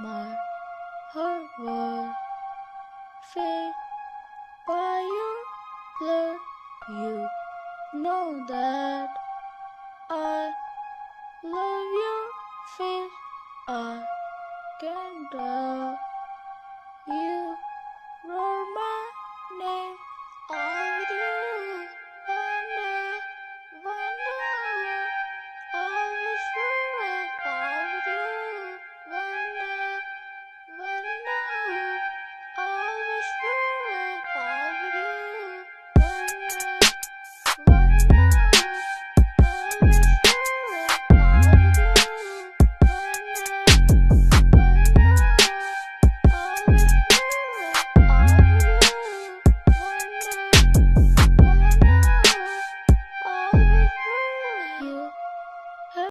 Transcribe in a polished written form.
My heart was filled by your blood. You know that I love your face. I can tell.